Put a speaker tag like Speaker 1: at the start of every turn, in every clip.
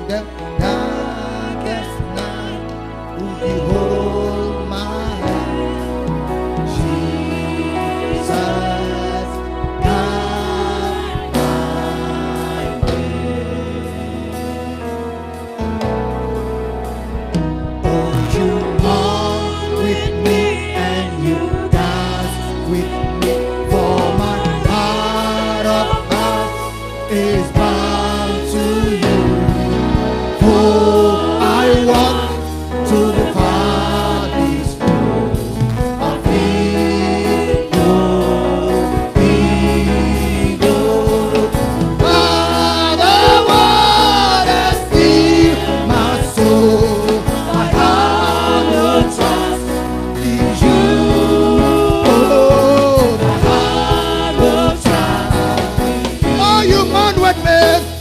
Speaker 1: the darkest night would behold my hand. Jesus, guide my way. Oh, you mourn with me and you dance with me, for my heart of hearts is bound to you. Oh, I walk to the Father's throne of eagle. Father, waters fill my soul. My heart will trust in you. Oh, my heart will trust in you. Oh, you mourn with me.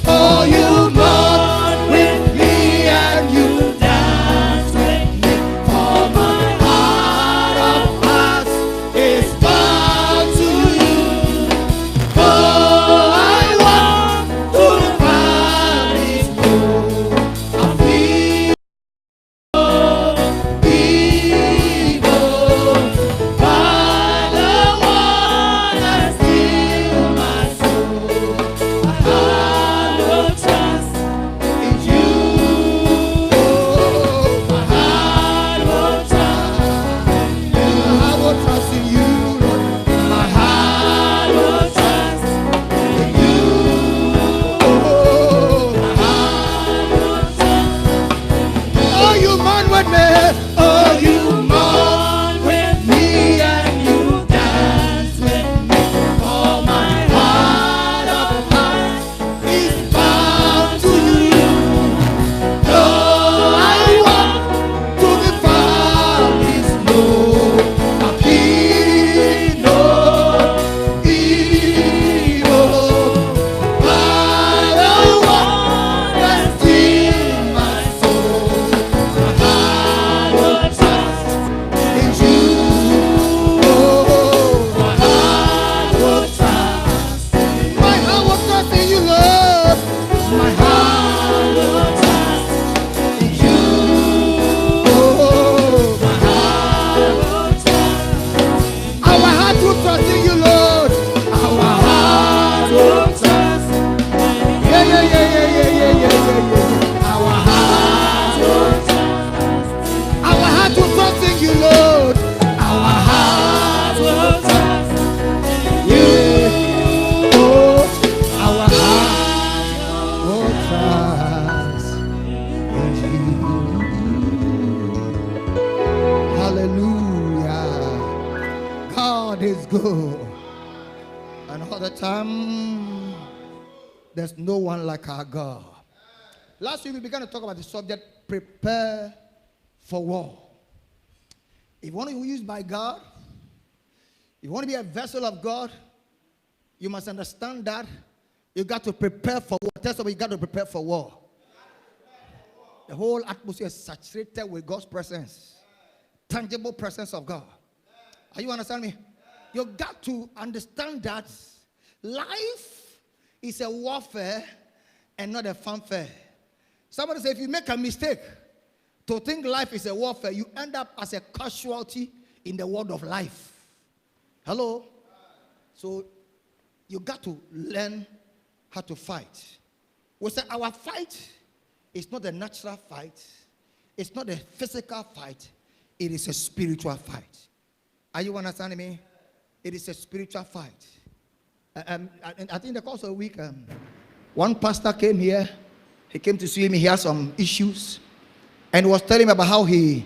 Speaker 1: Oh, you mourn with me and you dance with me. For my heart of hearts is bound to you. Oh, I walk to the valley's floor of evil. By the waters fill my soul. My heart will trust in you. My heart will trust in you. My heart will trust in you, Lord. My heart will trust in you. My heart will trust. Oh, you mourn with me. Oh, you mourn with me and you dance with me. For my heart of hearts is bound to you. Oh, I walk to the valley's low. I feel no evil. By the waters fill my soul. My heart will trust in you. Oh, my heart will trust. My heart will trust in you, Lord. My heart will trust in you. Oh, my heart will trust. Our heart will trust in you, Lord. Our heart will trust. Yeah, yeah, yeah, yeah, yeah, yeah, yeah, yeah, yeah. Our heart will trust. Our heart will trust in you, Lord. Our heart will trust in you. Oh, our heart will trust in you. Hallelujah. God is good. And all the time, there's no one like our God. Last week we began to talk about the subject, prepare for war. If you want to be used by God, if you want to be a vessel of God, you must understand that you got to prepare for war. Tell somebody you got to prepare for war. The whole atmosphere is saturated with God's presence, tangible presence of God. Are you understanding me? You got to understand that life is a warfare and not a fanfare. Somebody say if you make a mistake to think life is a warfare, you end up as a casualty in the world of life. Hello? So you got to learn how to fight. We say our fight is not a natural fight. It's not a physical fight. It is a spiritual fight. Are you understanding me? It is a spiritual fight. And I think the course of a week, one pastor came here. He came to see me. He had some issues. And he was telling me about how he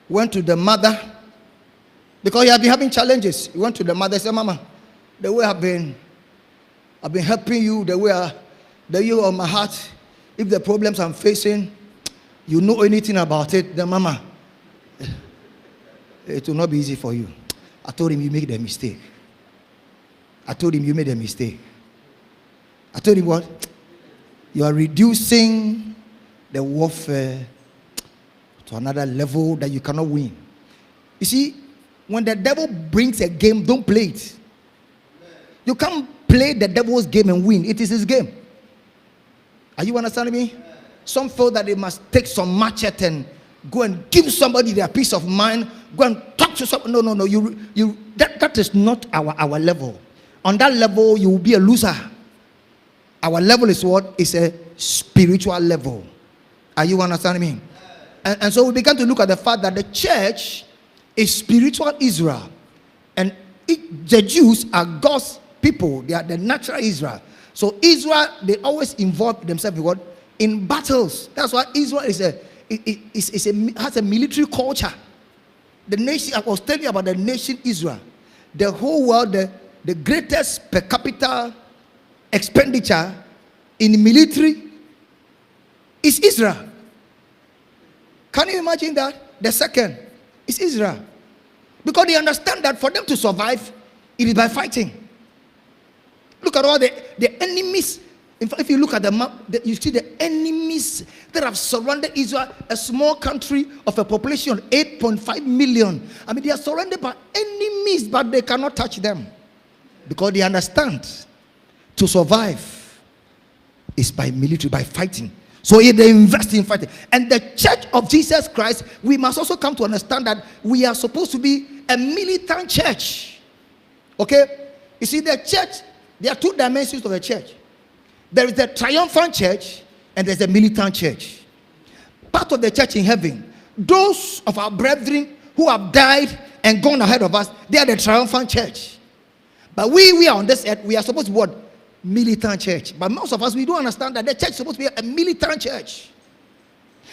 Speaker 1: went to the mother. Because he had been having challenges. He went to the mother and said, Mama, the way I've been helping you, the way you on my heart, if the problems I'm facing, you know anything about it, then Mama, it will not be easy for you. I told him, you made a mistake. I told him, you made a mistake. I told him what? You are reducing the warfare to another level that you cannot win. You see, when the devil brings a game, don't play it. You can't play the devil's game and win. It is his game. Are you understanding me? Some feel that they must take some machete and go and give somebody their peace of mind. Go and talk to someone. No. That is not our level. On that level, you will be a loser. Our level is what? Is a spiritual level. Are you understanding me? And so we began to look at the fact that the church is spiritual Israel. And the Jews are God's people. They are the natural Israel. So Israel, they always involve themselves in what? In battles. That's why Israel has a military culture. The nation, I was telling you about the nation Israel. The whole world, the greatest per capita expenditure in the military is Israel. Can you imagine that? The second is Israel. Because they understand that for them to survive, it is by fighting. Look at all the enemies. In fact, if you look at the map, you see the enemies that have surrounded Israel, a small country of a population of 8.5 million. I mean, they are surrounded by enemies, but they cannot touch them. Because they understand to survive is by military, by fighting. So they invest in fighting. And the church of Jesus Christ, we must also come to understand that we are supposed to be a militant church. Okay? You see, the church, there are two dimensions of the church. There is the triumphant church and there's a militant church. Part of the church in heaven, those of our brethren who have died and gone ahead of us, they are the triumphant church. But we are on this earth, we are supposed to be what? Militant church. But most of us, we don't understand that the church is supposed to be a militant church.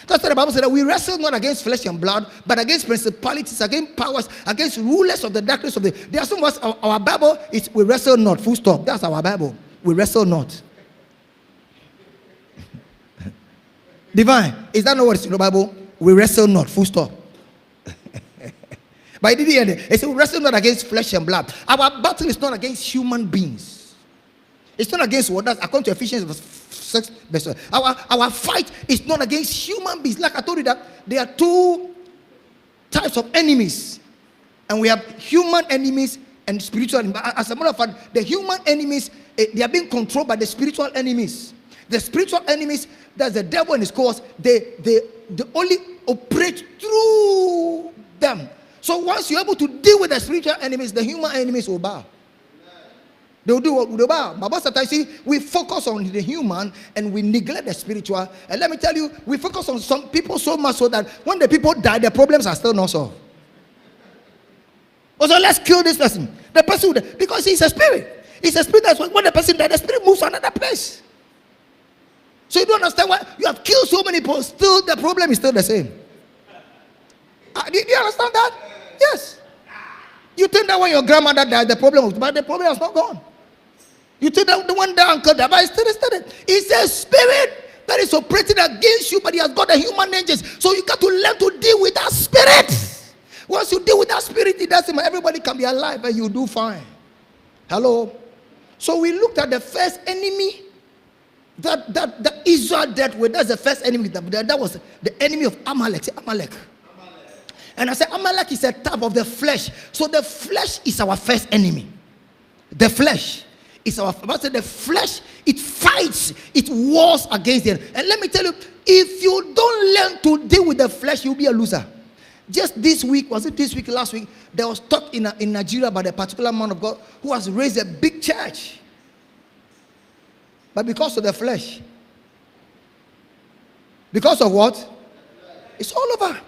Speaker 1: That's why the Bible said that we wrestle not against flesh and blood, but against principalities, against powers, against rulers of the darkness of the... There are some of us, our Bible is we wrestle not, full stop. That's our Bible. We wrestle not. Divine, is that not what is in the Bible? We wrestle not, full stop. But I didn't hear it. It said we wrestle not against flesh and blood. Our battle is not against human beings. It's not against what? That's according to Ephesians 6 verse 1. Our fight is not against human beings. Like I told you that there are two types of enemies. And we have human enemies and spiritual enemies. As a matter of fact, the human enemies, they are being controlled by the spiritual enemies. The spiritual enemies, that's the devil and his course, they only operate through them. So once you're able to deal with the spiritual enemies, the human enemies will bow. They will do what they bow. But sometimes see, we focus on the human and we neglect the spiritual. And let me tell you, we focus on some people so much so that when the people die, the problems are still not solved. So let's kill this person. The person, because he's a spirit. It's a spirit that's when the person dies, the spirit moves to another place. So you don't understand why you have killed so many people, still the problem is still the same. Do you understand that? Yes. You think that when your grandmother died, the problem was, but the problem has not gone. You think that the one that uncle died, but it's still. It's a spirit that is operating against you, but he has got the human angels. So you got to learn to deal with that spirit. Once you deal with that spirit, it doesn't matter. Everybody can be alive and you do fine. Hello? So we looked at the first enemy that Israel dealt with. That's the first enemy. That was the enemy of Amalek. Say Amalek. And I said Amalek is a type of the flesh. So the flesh is our first enemy. The flesh is our. I said the flesh, it fights, it wars against it. And let me tell you, if you don't learn to deal with the flesh, you'll be a loser. Just this week, was it this week, last week, there was talk in Nigeria by a particular man of God who has raised a big church. But because of the flesh. Because of what? It's all over.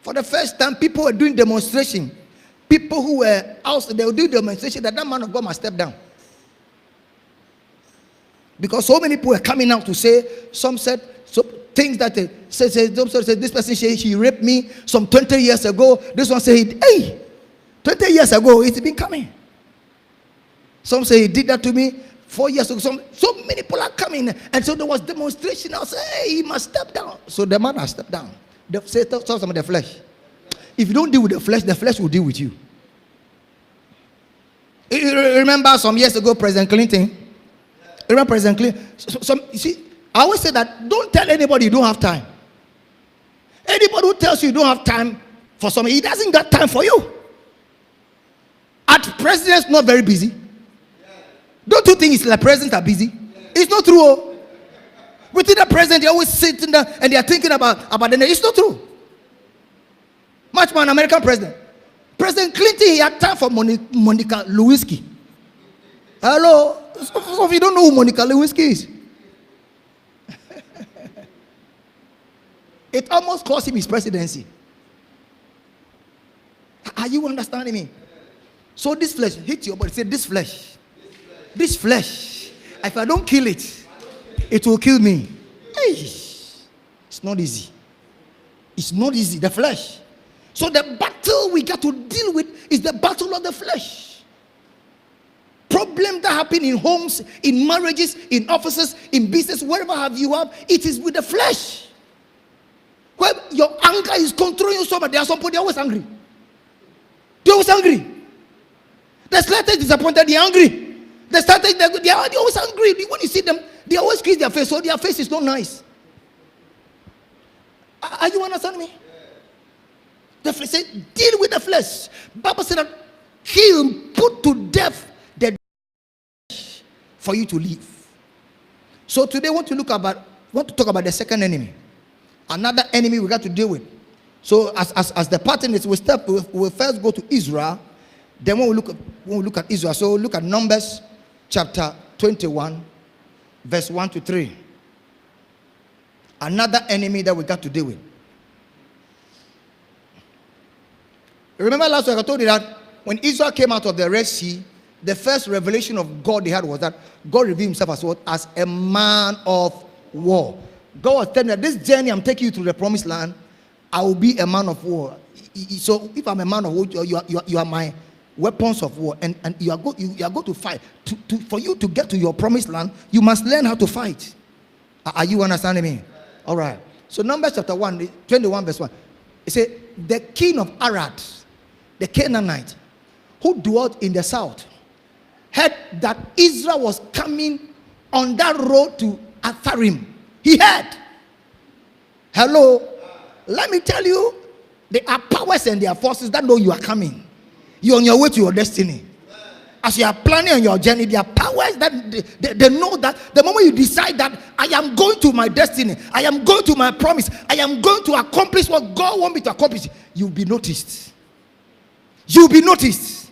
Speaker 1: For the first time, people were doing demonstration. People who were out, they were doing demonstration that man of God must step down. Because so many people were coming out to say, some said, things that they said, this person said, she raped me some 20 years ago. This one said, hey, 20 years ago, it's been coming. Some say he did that to me 4 years ago. So many people are coming. And so there was demonstration. I said, hey, he must step down. So the man has stepped down. Say some of the flesh. If you don't deal with the flesh will deal with you. You remember some years ago, President Clinton? Remember President Clinton? You see, I always say that don't tell anybody you don't have time. Anybody who tells you don't have time for something, he doesn't got time for you. Our president's not very busy. Don't you think it's like presidents are busy? It's not true. Within the president, they always sitting there and they are thinking about the nation. It's not true. Much more an American president. President Clinton, he had time for Monica Lewinsky. Hello? So if you don't know who Monica Lewinsky is, it almost cost him his presidency. Are you understanding me? So this flesh, hit your body. Say, this flesh. If I don't kill it, it will kill me. Hey, it's not easy. It's not easy. The flesh. So the battle we got to deal with is the battle of the flesh. Problem that happen in homes, in marriages, in offices, in business, wherever it is with the flesh. Where your anger is controlling you so much. There are some people, they're always angry. They're always angry. They're slightly disappointed, they're angry. They're always angry. When you see them, they always kiss their face, so their face is not nice. Are you understanding me? The flesh said, deal with the flesh. Bible said that he will put to death the flesh for you to live. So today I want to talk about the second enemy. Another enemy we got to deal with. So as the pattern is, we'll first go to Israel. Then when we look at Israel, so look at Numbers chapter 21, verse 1 to 3. Another enemy that we got to deal with. Remember last week I told you that when Israel came out of the Red Sea, the first revelation of God they had was that God revealed himself as what? As a man of war. God was telling them that this journey I'm taking you to the promised land, I will be a man of war. So if I'm a man of war, you are my weapons of war, and you are going to fight. For you to get to your promised land, you must learn how to fight. Are you understanding me? All right. So Numbers chapter 21 verse 1. It said, the king of Arad, the Canaanite, who dwelt in the south, heard that Israel was coming on that road to Atharim. He heard. Hello. Let me tell you, there are powers and there are forces that know you are coming. You're on your way to your destiny. As you are planning on your journey, there are powers that they know that the moment you decide that I am going to my destiny, I am going to my promise, I am going to accomplish what God wants me to accomplish, you'll be noticed. You'll be noticed.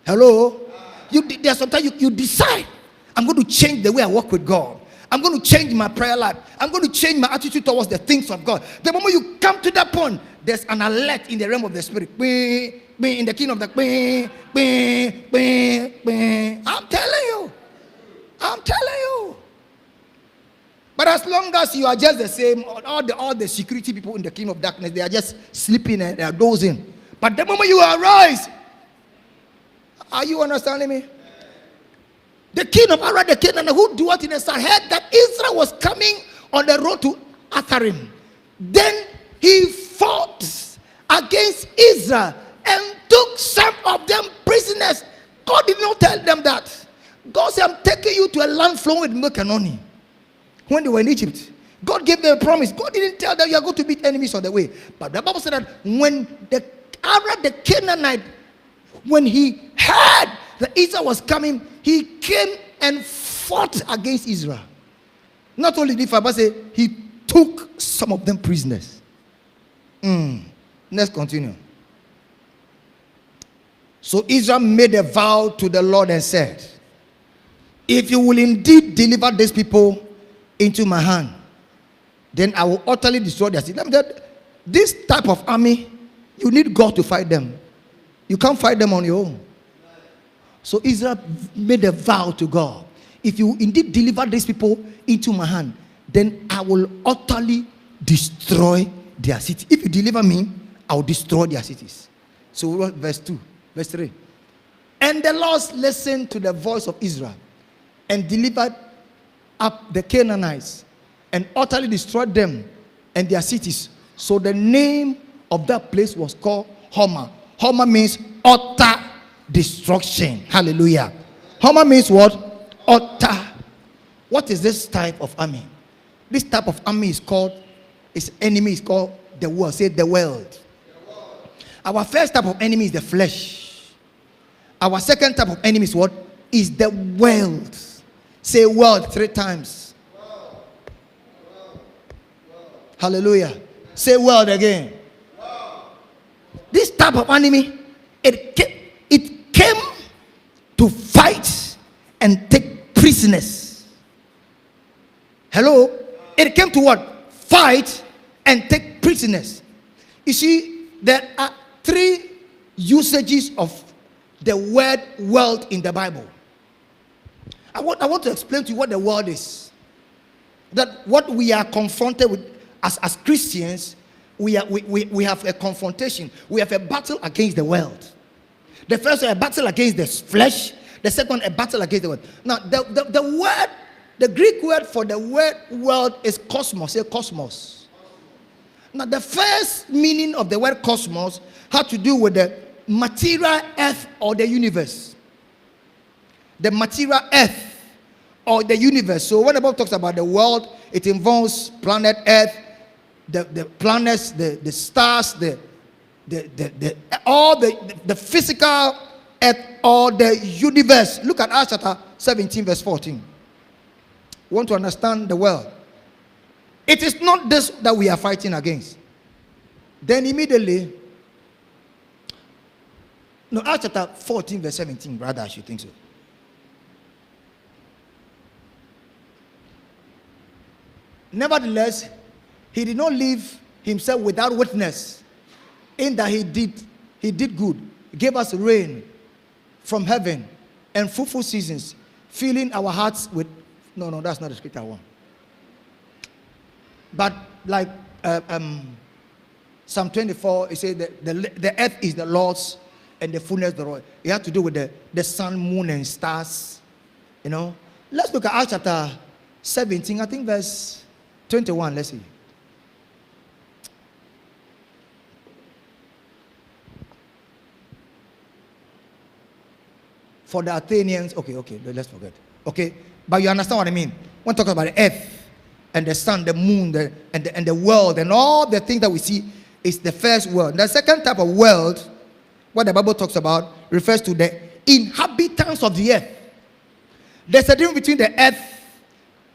Speaker 1: Hello? There's sometimes you decide, I'm going to change the way I work with God. I'm going to change my prayer life. I'm going to change my attitude towards the things of God. The moment you come to that point, there's an alert in the realm of the spirit. In the kingdom of the I'm telling you. But as long as you are just the same, all the security people in the kingdom of darkness, they are just sleeping and they are dozing. But the moment you arise, are you understanding me? The king of Arad, the Canaan, who dwelt in the south, heard that Israel was coming on the road to Atharim. Then he fought against Israel and took some of them prisoners. God did not tell them that. God said, I'm taking you to a land flowing with milk and honey. When they were in Egypt, God gave them a promise. God didn't tell them you are going to beat enemies on the way. But the Bible said that when the Arad, the Canaanite, when he heard that Israel was coming, he came and fought against Israel. Not only did Father say, he took some of them prisoners. Let's continue. So Israel made a vow to the Lord and said, if you will indeed deliver these people into my hand, then I will utterly destroy their city. Let me tell you, this type of army, you need God to fight them. You can't fight them on your own. So Israel made a vow to God. If you indeed deliver these people into my hand, then I will utterly destroy their city. If you deliver me, I will destroy their cities. So verse 2, verse 3. And the Lord listened to the voice of Israel and delivered up the Canaanites and utterly destroyed them and their cities. So the name of that place was called Hormah. Hormah means utter destruction. Hallelujah. Hormah means what? Utter. What is this type of army? This type of army is called, its enemy is called the world. Say the world. Our first type of enemy is the flesh. Our second type of enemy is what? Is the world. Say world 3 times. Hallelujah. Say world again. This type of enemy, it came to fight and take prisoners. Hello? It came to what? Fight and take prisoners. You see, there are three usages of the word world in the Bible. I want to explain to you what the world is. That what we are confronted with as Christians, we have a confrontation. We have a battle against the world. The first one, a battle against the flesh. The second one, a battle against the world. Now, the word, the Greek word for the word world is cosmos. Say cosmos. Now, the first meaning of the word cosmos had to do with the material earth or the universe. The material earth or the universe. So when the Bible talks about the world, it involves planet Earth, the planets, the stars, all the physical earth or the universe. Look at Acts chapter 17 verse 14. We want to understand the world. It is not this that we are fighting against. Then immediately, no, Acts chapter 14 verse 17, brother, I should think so. Nevertheless, he did not leave himself without witness, in that he did good. He gave us rain from heaven and fruitful seasons, filling our hearts with. No, that's not the scripture one. But like Psalm 24, it says that the earth is the Lord's and the fullness thereof. It has to do with the sun, moon, and stars. You know. Let's look at Acts chapter 17, I think verse 21. Let's see. For the Athenians, okay, let's forget. Okay, but you understand what I mean. When talking about the earth and the sun, the moon, and the world, and all the things that we see is the first world. The second type of world, what the Bible talks about, refers to the inhabitants of the earth. There's a difference between the earth,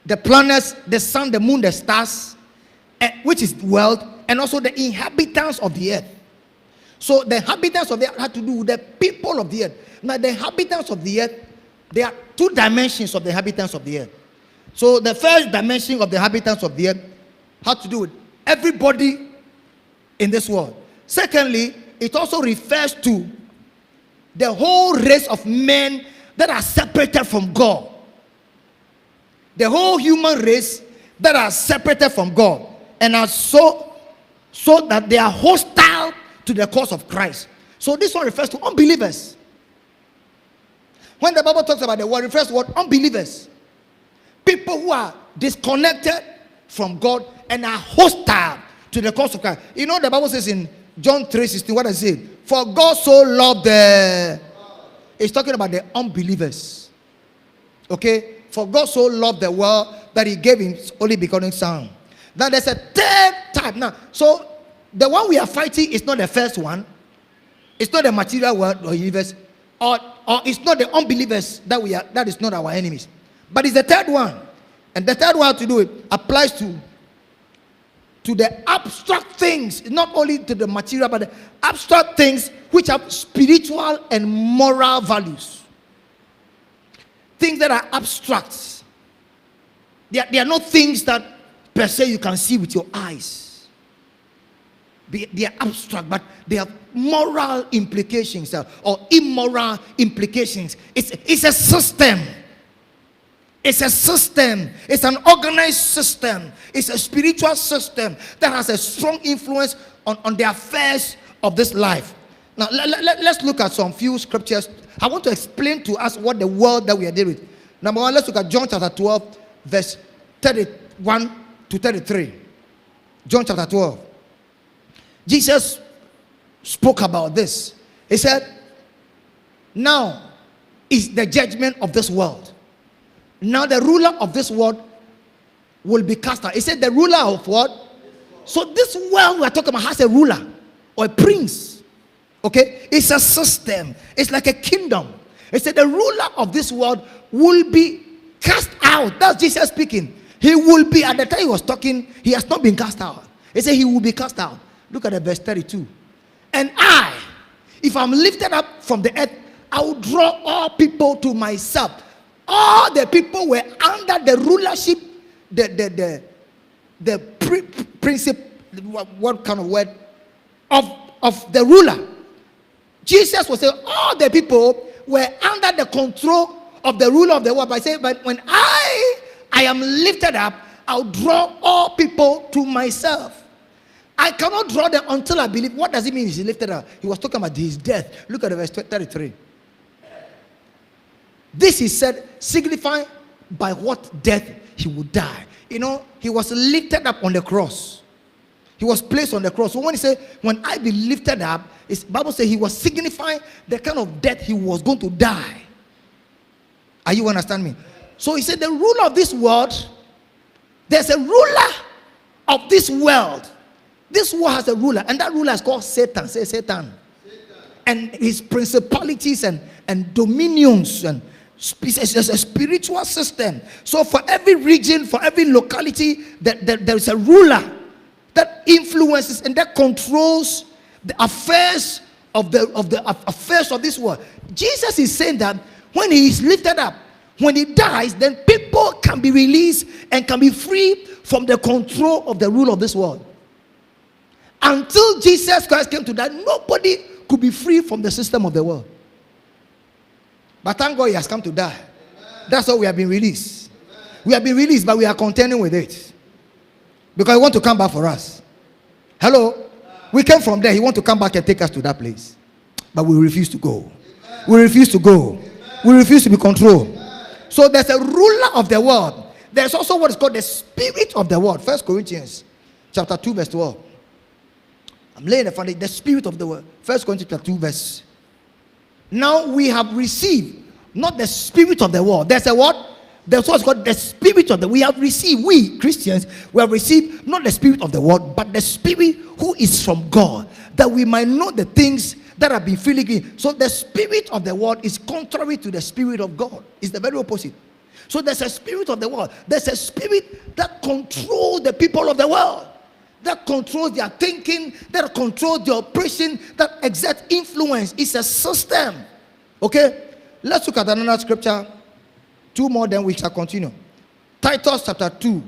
Speaker 1: the planets, the sun, the moon, the stars, which is the world, and also the inhabitants of the earth. So the inhabitants of the earth had to do with the people of the earth. Now the inhabitants of the earth, there are two dimensions of the inhabitants of the earth. So the first dimension of the inhabitants of the earth had to do with everybody in this world. Secondly, it also refers to the whole race of men that are separated from God. The whole human race that are separated from God and are so that they are hostile to the cause of Christ. So this one refers to unbelievers. When the Bible talks about the word, it refers to what? Unbelievers. People who are disconnected from God and are hostile to the cause of Christ. You know the Bible says in John 3:16, what does it say? For God so loved it's talking about the unbelievers. Okay? For God so loved the world that he gave his only begotten son. Now there's a third type. Now, so the one we are fighting is not the first one. It's not the material world or universe. Or it's not the unbelievers that is not our enemies. But it's the third one. And the third one to do it applies to the abstract things, not only to the material, but the abstract things which have spiritual and moral values. Things that are abstract. They are not things that per se you can see with your eyes. They are abstract, but they have moral implications or immoral implications. It's a system. It's a system. It's an organized system. It's a spiritual system that has a strong influence on the affairs of this life. Now, let's look at some few scriptures. I want to explain to us what the world that we are dealing with. Number one, let's look at John chapter 12, verse 31 to 33. John chapter 12. Jesus spoke about this. He said, now is the judgment of this world. Now the ruler of this world will be cast out. He said the ruler of what? So this world we are talking about has a ruler or a prince. Okay? It's a system. It's like a kingdom. He said the ruler of this world will be cast out. That's Jesus speaking. He will be, at the time he was talking, he has not been cast out. He said he will be cast out. Look at the verse 32. And I, if I'm lifted up from the earth, I will draw all people to myself. All the people were under the rulership, the principle, what kind of word, of the ruler. Jesus was saying all the people were under the control of the ruler of the world by saying, but when I am lifted up, I'll draw all people to myself. I cannot draw them until I believe. What does it mean? He's lifted up. He was talking about his death. Look at the verse 33. This is said, signifying by what death he would die. You know, he was lifted up on the cross. He was placed on the cross. So when he said, when I be lifted up, the Bible says he was signifying the kind of death he was going to die. Are you understand me? So he said, the ruler of this world, there's a ruler of this world. This world has a ruler, and that ruler is called Satan. Say Satan. And his principalities and dominions, and it's a spiritual system. So for every region, for every locality, there is a ruler that influences and that controls the affairs of affairs of this world. Jesus is saying that when he is lifted up, when he dies, then people can be released and can be free from the control of the rule of this world. Until Jesus Christ came to die, nobody could be free from the system of the world. But thank God he has come to die. That's why we have been released. We have been released, but we are contending with it. Because he wants to come back for us. Hello? We came from there. He wants to come back and take us to that place. But we refuse to go. We refuse to go. We refuse to be controlled. So there's a ruler of the world. There's also what is called the spirit of the world. 1 Corinthians chapter 2 verse 12. I'm laying the foundation. The spirit of the world. 1 Corinthians chapter 2 verse. Now we have received not the spirit of the world. There's a what? There's what's called the spirit of the. We have received, we Christians, we have received not the spirit of the world, but the spirit who is from God, that we might know the things that have been freely given. So the spirit of the world is contrary to the spirit of God. It's the very opposite. So there's a spirit of the world. There's a spirit that controls the people of the world, that controls their thinking, that controls their operation, that exerts influence. It's a system. Okay? Let's look at another scripture. Two more, then we shall continue. Titus chapter 2.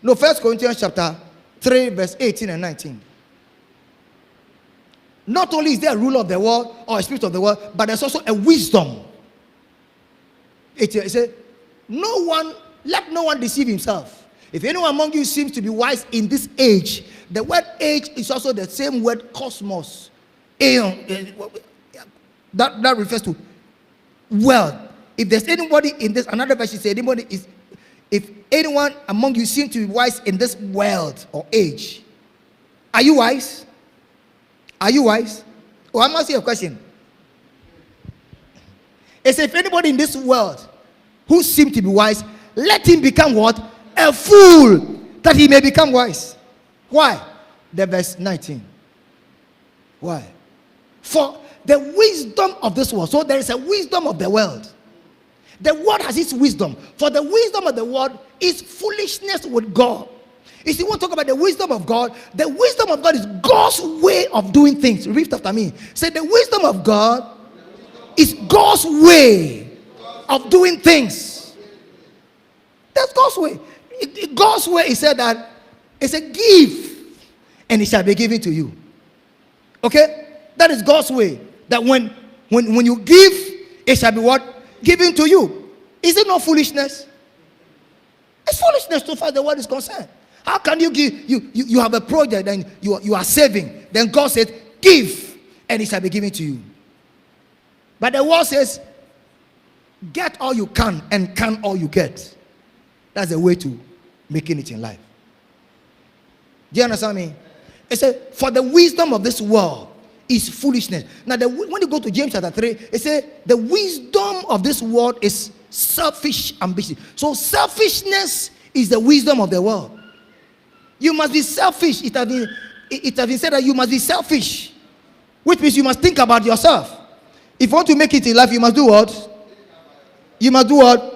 Speaker 1: No, 1 Corinthians chapter 3, verse 18 and 19. Not only is there a rule of the world or a spirit of the world, but there's also a wisdom. It says, let no one deceive himself. If anyone among you seems to be wise in this age, the word age is also the same word cosmos. That refers to world. If there's anybody in this, another verse says, if anyone among you seems to be wise in this world or age, are you wise? Are you wise? Oh, I'm asking you a question. It's if anybody in this world who seems to be wise, let him become what? A fool, that he may become wise. Why? The verse 19. Why? For the wisdom of this world. So there is a wisdom of the world. The world has its wisdom. For the wisdom of the world is foolishness with God. If you want to talk about the wisdom of God is God's way of doing things. Repeat after me. Say, the wisdom of God is God's way of doing things. That's God's way. God's way, he said that it's a give and it shall be given to you. Okay? That is God's way. That when you give, it shall be what? Given to you. Is it not foolishness? It's foolishness so far as the word is concerned. How can you give? You have a project and you are saving. Then God says, give and it shall be given to you. But the word says, get all you can and can all you get. That's the way to making it in life. Do you understand me? It says, for the wisdom of this world is foolishness. Now, when you go to James chapter 3, it says, the wisdom of this world is selfish ambition. So, selfishness is the wisdom of the world. You must be selfish. It has been said that you must be selfish, which means you must think about yourself. If you want to make it in life, you must do what? You must do what?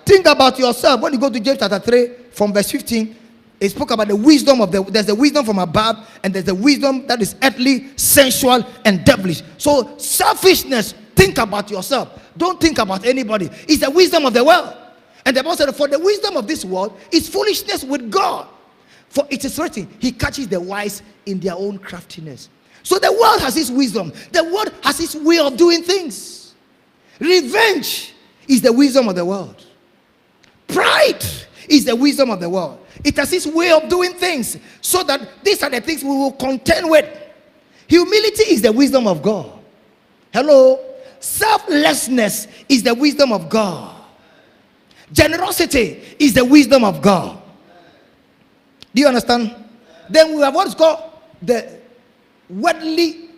Speaker 1: Think about yourself. When you go to James chapter 3, from verse 15, It spoke about the wisdom of there's the wisdom from above, and there's the wisdom that is earthly, sensual, and devilish. So selfishness, think about yourself. Don't think about anybody. It's the wisdom of the world. And the Bible said, for the wisdom of this world is foolishness with God. For it is written, he catches the wise in their own craftiness. So the world has its wisdom. The world has its way of doing things. Revenge is the wisdom of the world. Pride is the wisdom of the world. It has its way of doing things, so that these are the things we will contend with. Humility is the wisdom of God. Hello? Selflessness is the wisdom of God. Generosity is the wisdom of God. Do you understand? Then we have what is called the worldly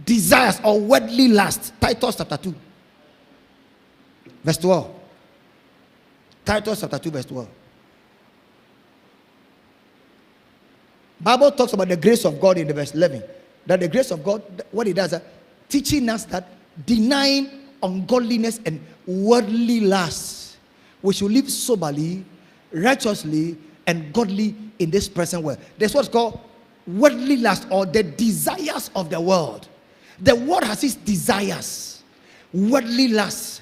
Speaker 1: desires or worldly lust. Titus chapter 2 verse 12. Titus chapter 2 verse 12. Bible talks about the grace of God in the verse 11. That the grace of God, what it does, teaching us that denying ungodliness and worldly lusts, we should live soberly, righteously, and godly in this present world. That's what's called worldly lust, or the desires of the world. The world has its desires. Worldly lust.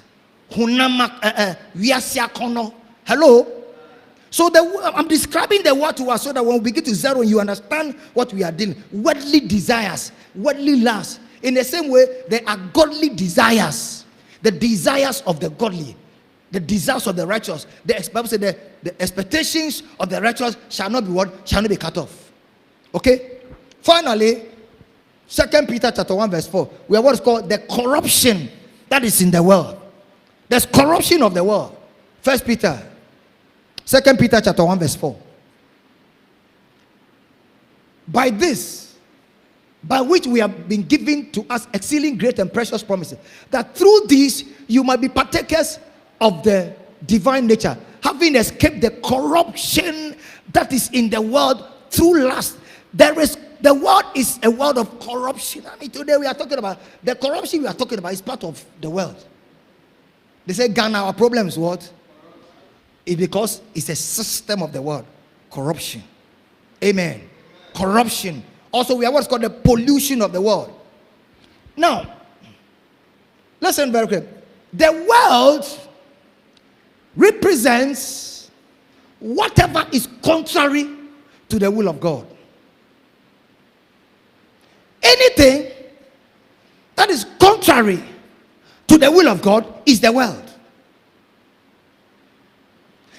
Speaker 1: Hello? So I'm describing the word to us so that when we begin to zero, you understand what we are doing. Worldly desires, worldly lust. In the same way, there are godly desires. The desires of the godly, the desires of the righteous. The Bible said the expectations of the righteous shall not be what? Shall not be cut off. Okay? Finally, 2 Peter chapter 1 verse 4. We have what is called the corruption that is in the world. There's corruption of the world. 2 Peter chapter 1 verse 4. By this, by which we have been given to us exceeding great and precious promises, that through these you might be partakers of the divine nature, having escaped the corruption that is in the world through lust. The world is a world of corruption. I mean, today we are talking about the corruption we are talking about is part of the world. They say, Ghana, our problem is what? It's because it's a system of the world. Corruption. Amen. Corruption. Also, we have what's called the pollution of the world. Now, listen very quick. The world represents whatever is contrary to the will of God. Anything that is contrary to the will of God is the world.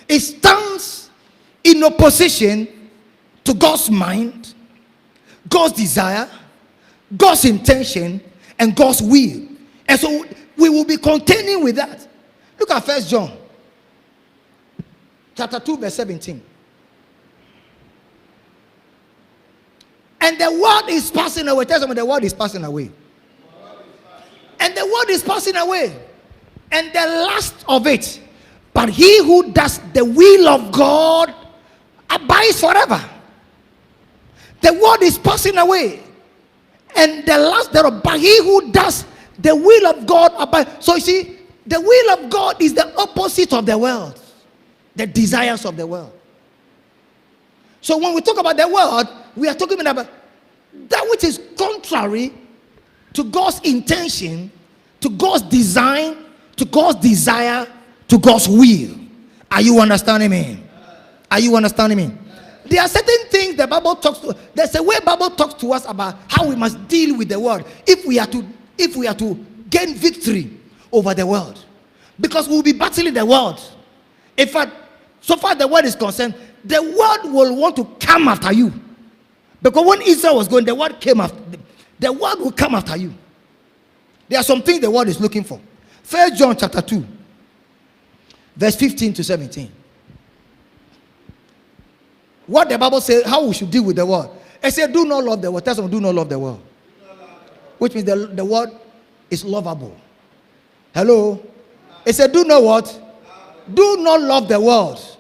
Speaker 1: It stands in opposition to God's mind, God's desire, God's intention, and God's will. And so we will be contending with that. Look at 1 John chapter 2 verse 17. And the world is passing away. Tell someone, the world is passing away. And the world is passing away, and the lust of it. But he who does the will of God abides forever. The world is passing away, and the lust thereof. But he who does the will of God abides. So you see, the will of God is the opposite of the world, the desires of the world. So when we talk about the world, we are talking about that which is contrary to God's intention, to God's design, to God's desire, to God's will. Are you understanding me? Are you understanding me? There are certain things the Bible talks to. There's a way Bible talks to us about how we must deal with the world if we are to gain victory over the world, because we'll be battling the world. In fact, so far the world is concerned, the world will want to come after you, because when Israel was going, the world came after. The world will come after you. There are some things the world is looking for. 1 John chapter 2 verse 15 to 17. What the Bible says, how we should deal with the world. It said, do not love the world. Tell someone, do not love the world. Which means the world is lovable. Hello? It said, do not what? Do not love the world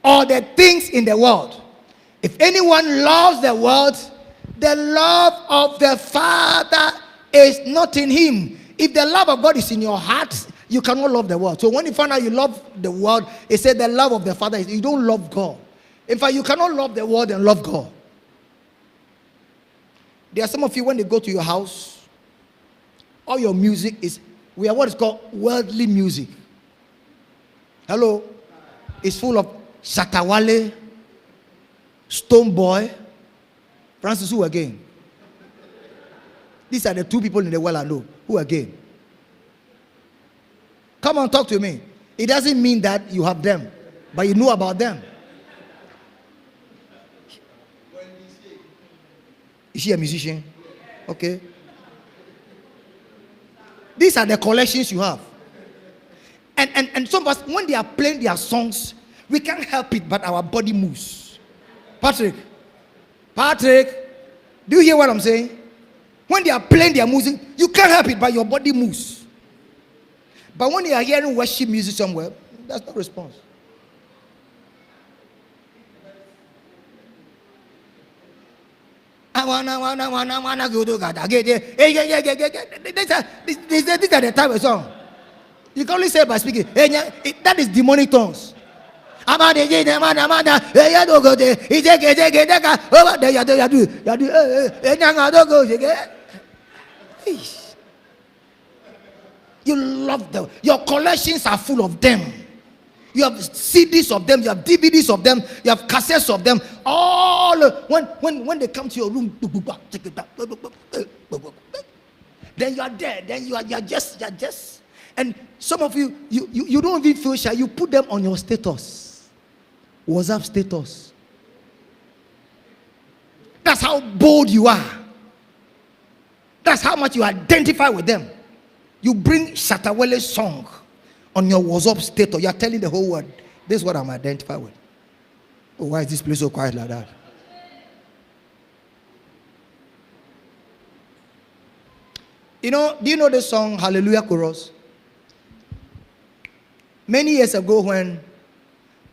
Speaker 1: or the things in the world. If anyone loves the world, the love of the Father is not in him. If the love of God is in your heart, you cannot love the world. So when you find out you love the world, it said the love of the Father is, you don't love God. In fact, you cannot love the world and love God. There are some of you, when they go to your house, all your music is, we are what is called worldly music. Hello? It's full of Shatawale, Stone Boy, Francis, who again? These are the two people in the world I know. Who again? Come on, talk to me. It doesn't mean that you have them, but you know about them. Is she a musician? Okay. These are the collections you have. And some of us, when they are playing their songs, we can't help it, but our body moves. Patrick, do you hear what I'm saying? When they are playing their music, you can't help it, but your body moves. But when they are hearing worship music somewhere, that's no response. I wanna go to God. These are the type of song. You can only say by speaking. That is demonic tongues. You love them. Your collections are full of them. You have CDs of them, you have DVDs of them, you have cassettes of them. All when they come to your room, then you are there. Then you are just. And some of you don't even feel shy. You put them on your status, WhatsApp status. That's how bold you are. That's how much you identify with them. You bring Shatawale's song on your WhatsApp status. You are telling the whole world, this is what I'm identified with. Oh, why is this place so quiet like that? Do you know the song Hallelujah Chorus? Many years ago, when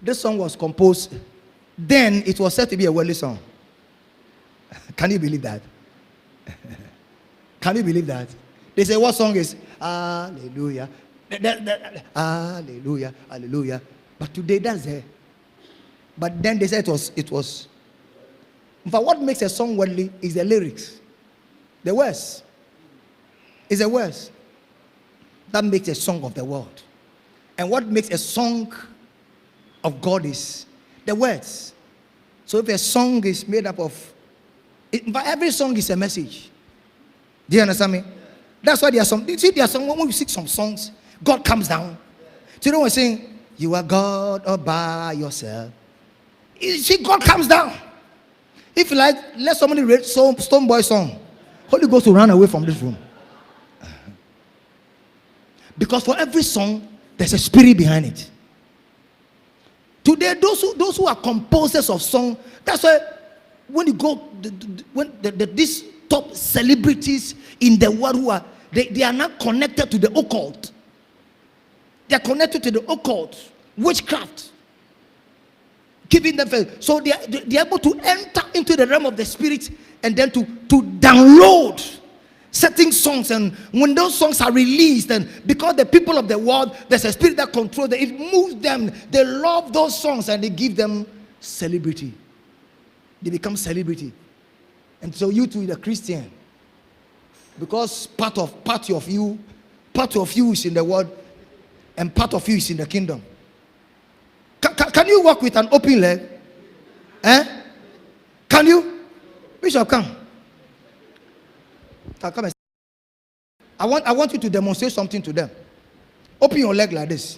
Speaker 1: this song was composed, then it was said to be a worldly song. Can you believe that? Can you believe that? They say, what song is Hallelujah? Hallelujah, hallelujah. But today that's there. But then they said it was. In fact, what makes a song worldly is the lyrics. The words. Is the words. That makes a song of the world. And what makes a song of God is the words. So if a song is made up of, in fact, every song is a message. Do you understand me? That's why there are some. You see, there are some, when we sing some songs, God comes down. So you know what I'm saying? You are God all by yourself. You see, God comes down. If you like, let somebody read Stone Boy song. Holy Ghost will run away from this room. Because for every song, there's a spirit behind it. Today, those who are composers of song, that's why when you go, these top celebrities in the world who are, they are not connected to the occult. They are connected to the occult, witchcraft, giving them faith. So they are able to enter into the realm of the spirit and then to download certain songs. And when those songs are released, and because the people of the world, there's a spirit that controls them, it moves them. They love those songs and they give them celebrity. They become celebrity. And so you too, the Christian, because part of you is in the world, and part of you is in the kingdom. Can you walk with an open leg? Can you? Bishop, come. Come and I want you to demonstrate something to them. Open your leg like this.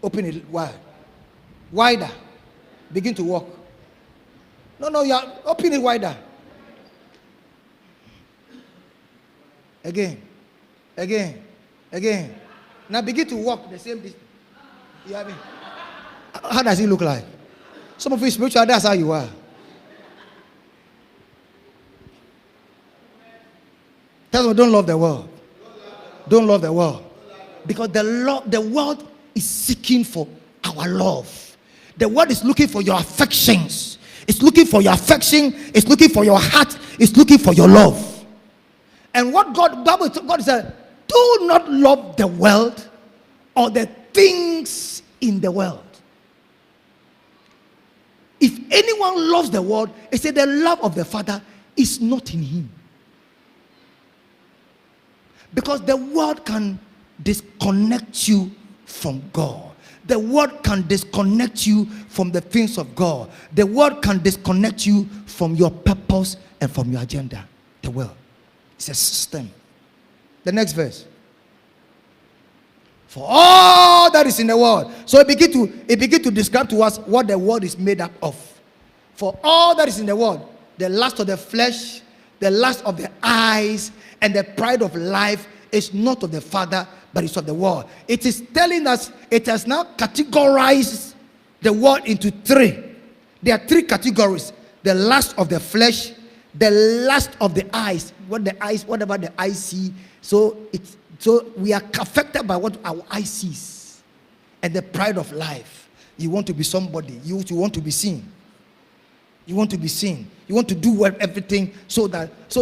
Speaker 1: Open it wide. Wider. Begin to walk. No, you are open it wider. Again. Now begin to walk the same distance. You have me? How does it look like? Some of you spiritual, that's how you are. Tell them, don't love the world. Don't love the world. Because the world is seeking for our love. The world is looking for your affections. It's looking for your affection. It's looking for your heart. It's looking for your love. And what God said, do not love the world or the things in the world. if anyone loves the world, it said the love of the Father is not in him. Because the world can disconnect you from God. The world can disconnect you from the things of God. The world can disconnect you from your purpose and from your agenda. The world. It's a system. The next verse. For all that is in the world. So it begin to describe to us what the world is made up of. For all that is in the world, the lust of the flesh, the lust of the eyes, and the pride of life is not of the Father, but it's of the world. It is telling us, it has now categorized the world into three. There are three categories: the lust of the flesh, the lust of the eyes, whatever the eye see. So we are affected by what our eye sees, and the pride of life. You want to be somebody. You want to be seen. You want to be seen. You want to do everything so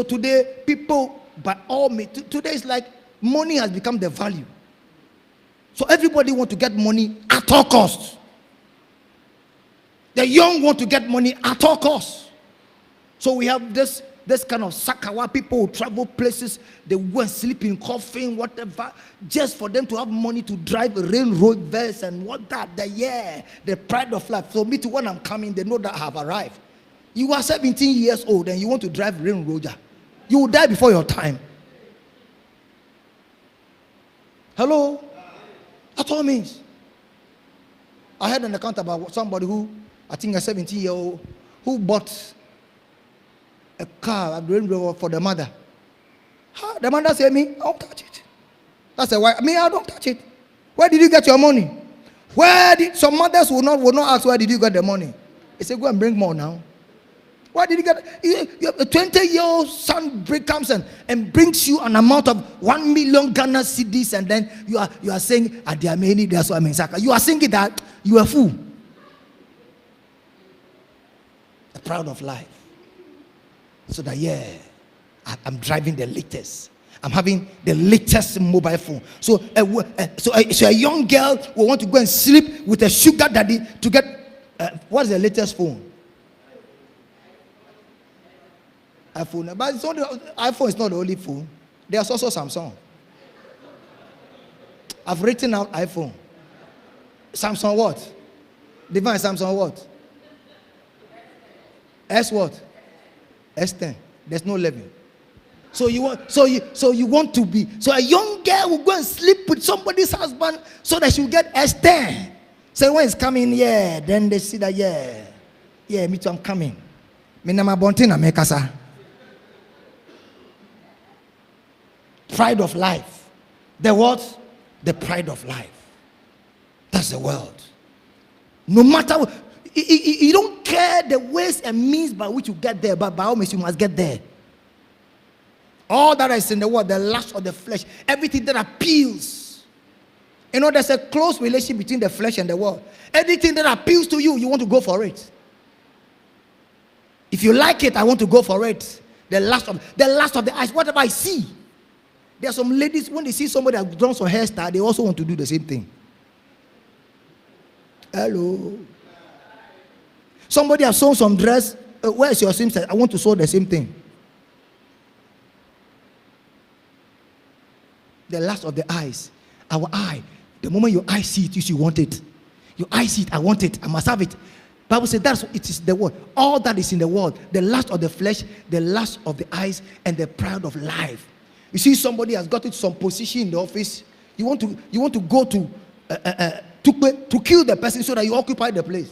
Speaker 1: today people, by all means, today is like money has become the value. So everybody want to get money at all costs. The young want to get money at all costs. So we have this kind of sakawa. People who travel places, they go and sleep in coffin, whatever, just for them to have money to drive a railroad vest and what that. The pride of life. So me too, when I'm coming, they know that I have arrived. You are 17 years old and you want to drive railroad. You will die before your time. Hello? That's all means. I had an account about somebody who, I think a 17-year-old, who bought a car, a Range Rover for the mother. The mother said, me, I don't touch it. I said, why? Me, I don't touch it. Where did you get your money? Some mothers will not ask, where did you get the money? He said, go and bring more now. Why did you get a 20-year-old son comes and brings you an amount of 1 million Ghana cedis, and then you are saying, there are many, that's what I mean. You are saying that you are a fool. The pride of life. So that I'm driving the latest. I'm having the latest mobile phone. So a young girl will want to go and sleep with a sugar daddy to get what's the latest phone? iPhone. But iPhone is not the only phone. There's also Samsung. I've written out iPhone. Samsung what? Divine Samsung what? S what? S10. There's no 11. So you want to be. So a young girl will go and sleep with somebody's husband so that she'll get S10. So when it's coming, then they see that me too, I'm coming. Me na ma bontina me kasa. Pride of life. The what? The pride of life. That's the world. No matter what, you don't care the ways and means by which you get there, but by all means you must get there. All that is in the world, the lust of the flesh, everything that appeals. There's a close relationship between the flesh and the world. Anything that appeals to you, you want to go for it. If you like it, I want to go for it. The lust of the eyes, whatever I see. There are some ladies, when they see somebody that draws some hairstyle, they also want to do the same thing. Hello. Somebody has sewn some dress. Where's your seamstress? I want to sew the same thing. The lust of the eyes. Our eye. The moment your eye see it, you want it. Your eye see it, I want it. I must have it. Bible says it is the world. All that is in the world. The lust of the flesh, the lust of the eyes, and the pride of life. You see, somebody has got into some position in the office. You want to go to kill the person so that you occupy the place.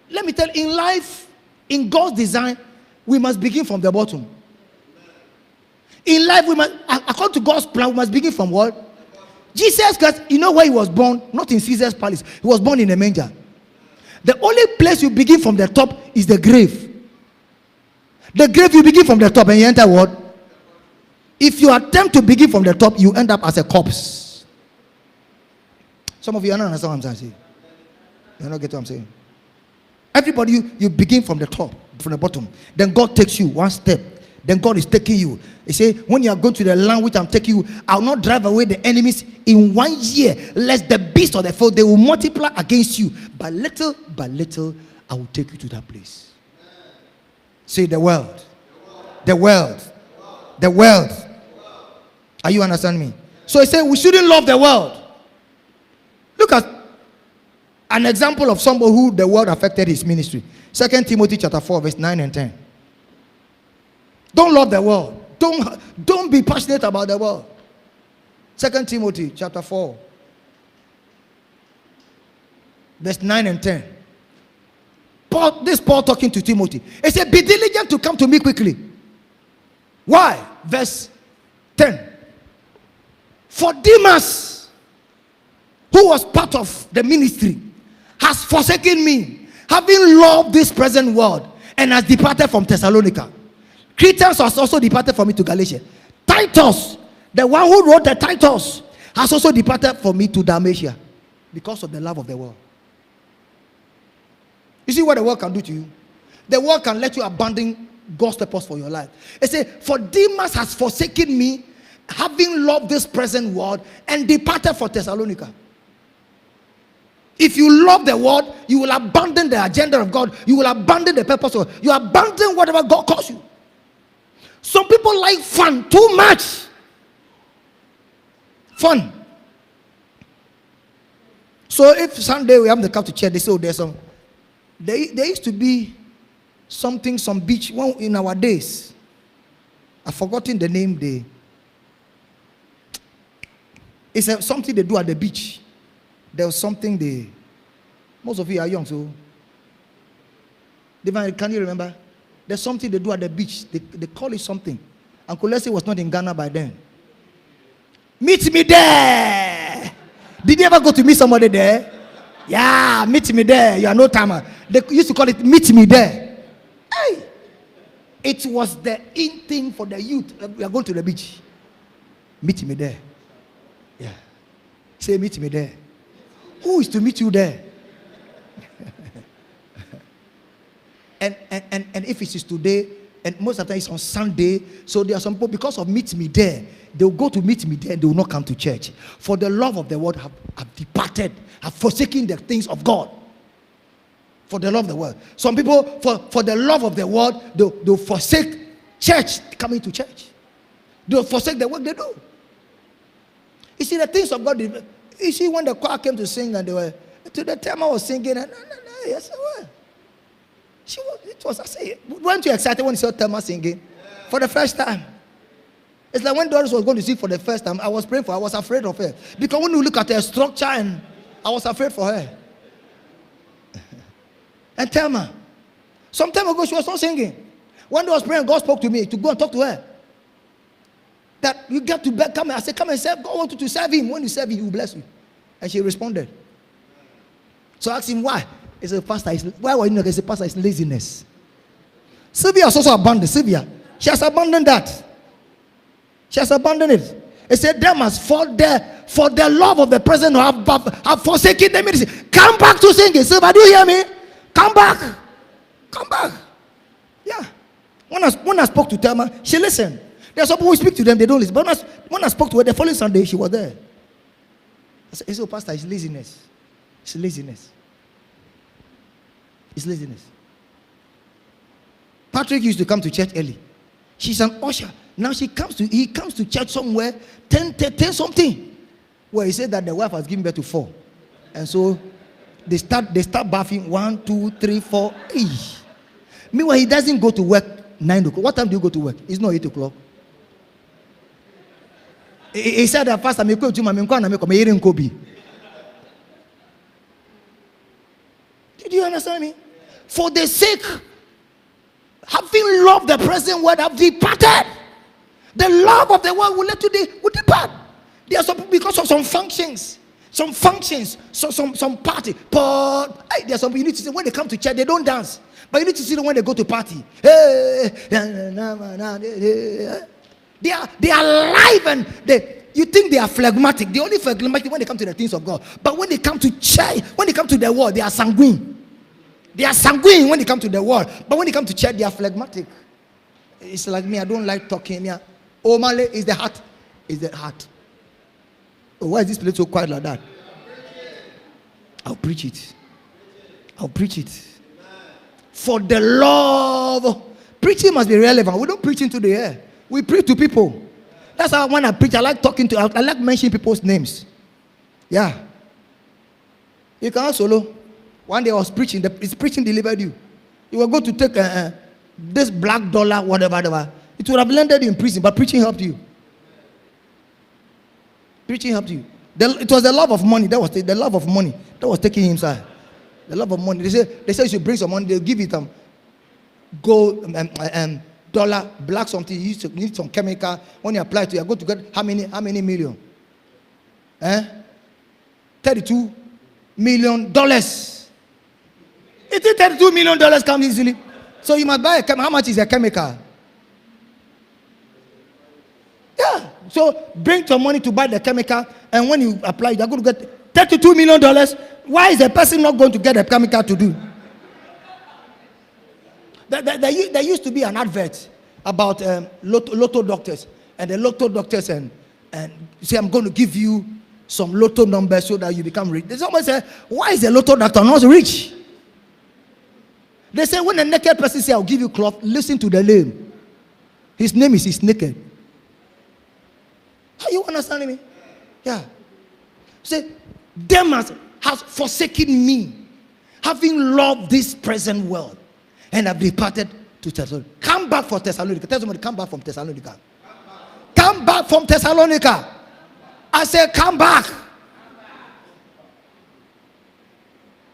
Speaker 1: Let me tell you, in life, in God's design, we must begin from the bottom. In life, we must, according to God's plan, we must begin from what? Jesus Christ, you know where he was born? Not in Caesar's palace. He was born in a manger. The only place you begin from the top is the grave. The grave, you begin from the top and you enter what? If you attempt to begin from the top, you end up as a corpse. Some of you are not understand what I'm saying. You don't get what I'm saying. Everybody, you begin from the top, from the bottom. Then God takes you one step then God is taking you. He say, when you are going to the land which I'm taking you, I'll not drive away the enemies in 1 year, lest the beast of the field, they will multiply against you. But little by little, I will take you to that place. Say the world. The world. The world. Are you understanding me? So he said we shouldn't love the world. Look at an example of somebody who the world affected his ministry. 2 Timothy chapter 4, verse 9 and 10. Don't love the world. Don't be passionate about the world. 2 Timothy chapter 4, verse 9 and 10. Paul talking to Timothy. He said, be diligent to come to me quickly. Why? Verse 10. For Demas, who was part of the ministry, has forsaken me, having loved this present world, and has departed from Thessalonica. Cretans has also departed from me to Galatia. Titus, the one who wrote the Titus, has also departed from me to Dalmatia, because of the love of the world. You see what the world can do to you? The world can let you abandon God's purpose for your life. It says, for Demas has forsaken me, having loved this present world, and departed for Thessalonica. If you love the world, you will abandon the agenda of God. You will abandon the purpose of God. You abandon whatever God calls you. Some people like fun too much. Fun. So if Sunday we have to come to church, they say, oh, there's some. There used to be something, some beach in our days. I've forgotten the name. It's something they do at the beach. There was something most of you are young, so can you remember? There's something they do at the beach. They call it something. Uncle Leslie was not in Ghana by then. Meet me there. Did you ever go to meet somebody there? Yeah, meet me there. You are no timer. They used to call it meet me there. Hey, it was the in thing for the youth. We are going to the beach. Meet me there. Yeah. Say meet me there. Who is to meet you there? and if it is today, and most of the time it's on Sunday, so there are some people, because of meet me there, they will go to meet me there and they will not come to church. For the love of the world have departed, have forsaken the things of God. For the love of the world. Some people, for the love of the world, they'll forsake church, coming to church. They'll forsake the work they do. You see, the things of God, you see, when the choir came to sing and they were, to the time I was singing, and yes, I was. I say, weren't you excited when you saw Thelma singing? For the first time. It's like when Doris was going to sing for the first time, I was praying for her, I was afraid of her. Because when you look at her structure, and I was afraid for her. And Thelma, some time ago she was not singing. When I was praying, God spoke to me to go and talk to her. That you get to bed, come and I said, come and serve. God wants you to serve him. When you serve him, he will bless you. And she responded. So I asked him why. He said, Pastor, why were you not? He said, Pastor, it's laziness. Sylvia has also abandoned. Sylvia, she has abandoned that. She has abandoned it. He said, they must fall there for the love of the present have forsaken the ministry. Come back to singing. Sylvia, do you hear me? Come back. Come back. Yeah. When I spoke to Thelma, she listened. There are some people who speak to them, they don't listen. But when I spoke to her the following Sunday, she was there. I said, oh, Pastor, it's laziness. It's laziness. It's laziness. Patrick used to come to church early. She's an usher. Now he comes to church somewhere 10 something. Where he said that the wife has given birth to 4. And so they start bathing 1, 2, 3, 4. Meanwhile, he doesn't go to work 9 o'clock. What time do you go to work? It's not 8 o'clock. He said that Pastor, I'm going to be. Did you understand me? For the sake, having loved the present world, have departed. The love of the world will let you depart. There are some, because of some functions, some party. But there are some, you need to see when they come to church, they don't dance. But you need to see them when they go to party. They are alive, and you think they are phlegmatic. They only phlegmatic when they come to the things of God. But when they come to church, when they come to the world, they are sanguine. They are sanguine when they come to the world. But when they come to church, they are phlegmatic. It's like me. I don't like talking. Yeah. Oh, Male is the heart. Is the heart. Oh, why is this place so quiet like that? I'll preach it. I'll preach it. For the love. Preaching must be relevant. We don't preach into the air. We preach to people. That's how when I preach, I like talking to, I like mentioning people's names. Yeah. You can't solo. One day I was preaching. His preaching delivered you. You were going to take this black dollar, whatever. It would have landed you in prison, but preaching helped you. Preaching helped you. It was the love of money. That was the love of money that was taking him inside. The love of money. They say you should bring some money. They'll give it gold dollar, black something. You need some chemical. When you apply to it, you're going to get how many million? $32 million. It is $32 million come easily. So you must buy a chemical. How much is a chemical? Yeah. So bring some money to buy the chemical, and when you apply, you're going to get $32 million. Why is the person not going to get a chemical to do? There used to be an advert about lotto doctors, and the lotto doctors and say, I'm going to give you some lotto numbers so that you become rich. Someone say, why is the lotto doctor not rich? They say, when a naked person say, I'll give you cloth, listen to the name. His name is naked. Are you understanding me? Yeah. Say, Demas has forsaken me, having loved this present world, and have departed to Thessalonica. Come back from Thessalonica. Tell somebody, come back from Thessalonica. Come back from Thessalonica. I said, come back.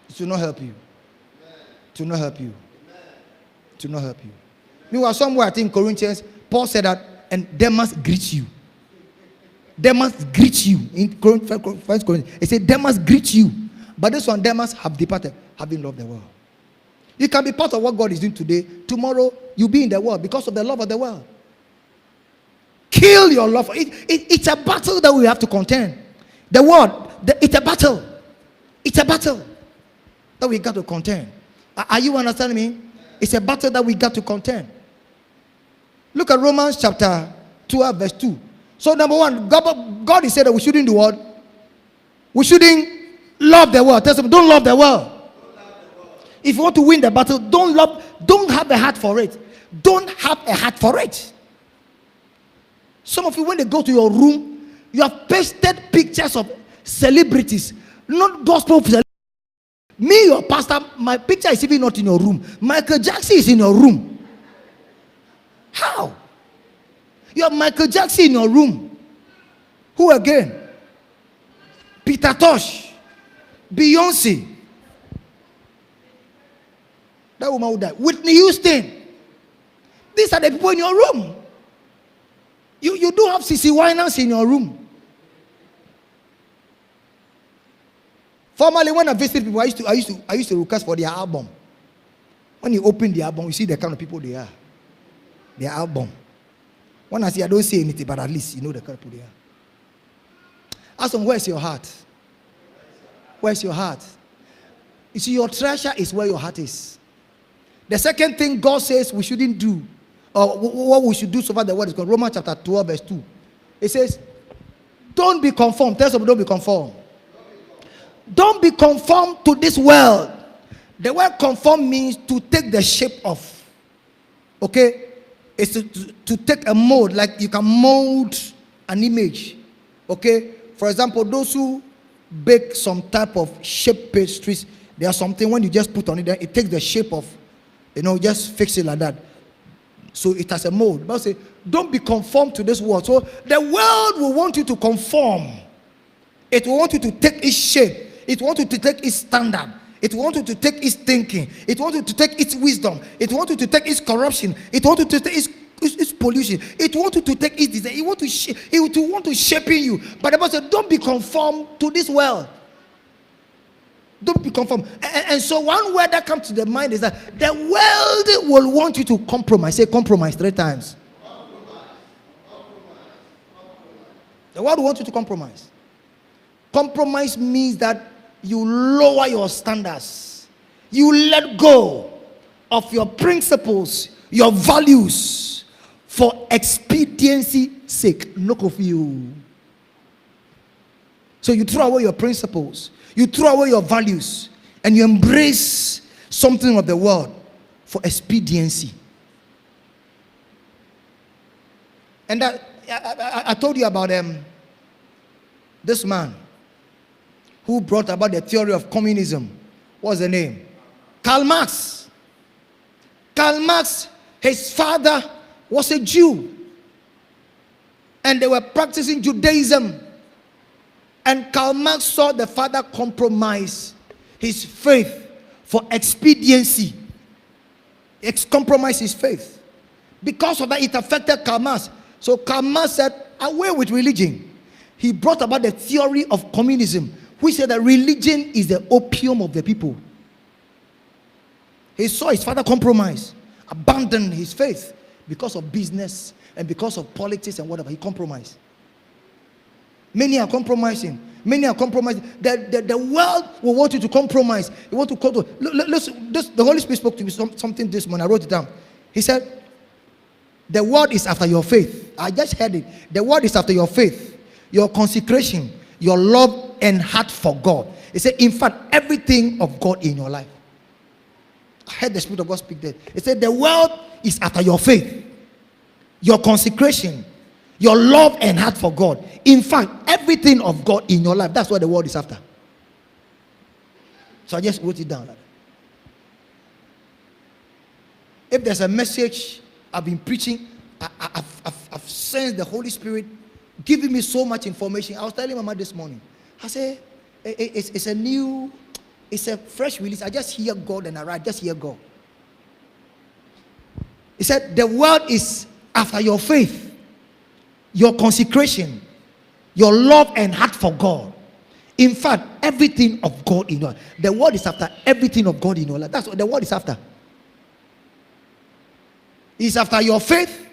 Speaker 1: It will not help you. It will not help you. It will not help you. Meanwhile, somewhere I think Corinthians, Paul said that, and they must greet you. They must greet you. In 1 Corinthians, he said, they must greet you. But this one, they must have departed, having loved the world. You can be part of what God is doing today. Tomorrow, you'll be in the world because of the love of the world. Kill your love. It's a battle that we have to contend. The world, it's a battle. It's a battle that we got to contend. Are you understanding me? It's a battle that we got to contend. Look at Romans chapter 12, verse 2. So number one, God is saying that we shouldn't do what? We shouldn't love the world. Tell them, don't love the world. If you want to win the battle, don't have a heart for it. Don't have a heart for it. Some of you, when they go to your room, you have pasted pictures of celebrities, not gospel celebrities. Me, your pastor, my picture is even not in your room. Michael Jackson is in your room. How? You have Michael Jackson in your room. Who again? Peter Tosh, Beyonce. That woman who died. Whitney Houston. These are the people in your room. You do have CC Winans in your room. Formerly, when I visited people, I used to request for their album. When you open the album, you see the kind of people they are. Their album. When I say I don't say anything, but at least you know the kind of people they are. Ask them, where's your heart? Where's your heart? You see, your treasure is where your heart is. The second thing God says we shouldn't do, or what we should do so far the word is called Romans chapter 12, verse 2. It says, don't be conformed. Tell somebody, don't be conformed. Don't be conformed to this world. The word conform means to take the shape of. Okay? It's to take a mold, like you can mold an image. Okay? For example, those who bake some type of shape pastries, there's something when you just put on it, it takes the shape of, just fix it like that. So it has a mold. But say, don't be conformed to this world. So the world will want you to conform. It will want you to take its shape. It wants you to take its standard. It wants you to take its thinking. It wants you to take its wisdom. It wants you to take its corruption. It wants you to take its pollution. It wants you to take its design. It want to shape in you. But the Bible says, don't be conformed to this world. Don't be conformed. And so one word that comes to the mind is that the world will want you to compromise. Say compromise 3 times. The world will want you to compromise. Compromise means that you lower your standards. You let go of your principles, your values, for expediency sake. Look of you. So you throw away your principles, you throw away your values, and you embrace something of the world for expediency. And I told you about this man who brought about the theory of communism. What's the name? Karl Marx. Karl Marx, his father was a Jew, and they were practicing Judaism. And Karl Marx saw the father compromise his faith for expediency. Compromise his faith. Because of that, it affected Karl Marx. So Karl Marx said, away with religion. He brought about the theory of communism, which said that religion is the opium of the people. He saw his father compromise, abandon his faith because of business and because of politics and whatever. He compromised. Many are compromising. Many are compromising. The world will want you to compromise. You want to go to. The Holy Spirit spoke to me something this morning. I wrote it down. He said, the world is after your faith. I just heard it. The world is after your faith, your consecration, your love and heart for God. He said, in fact, everything of God in your life. I heard the Spirit of God speak that. He said, the world is after your faith, your consecration, your love and heart for God. In fact, everything of God in your life. That's what the world is after. So I just wrote it down. If there's a message I've been preaching, I've sensed the Holy Spirit giving me so much information. I was telling Mama this morning. I said, it's a fresh release. I just hear God and I write, just hear God. He said, the world is after your faith, your consecration, your love and heart for God. In fact, everything of God in your life. The world is after everything of God in your life. That's what the world is after. It's after your faith,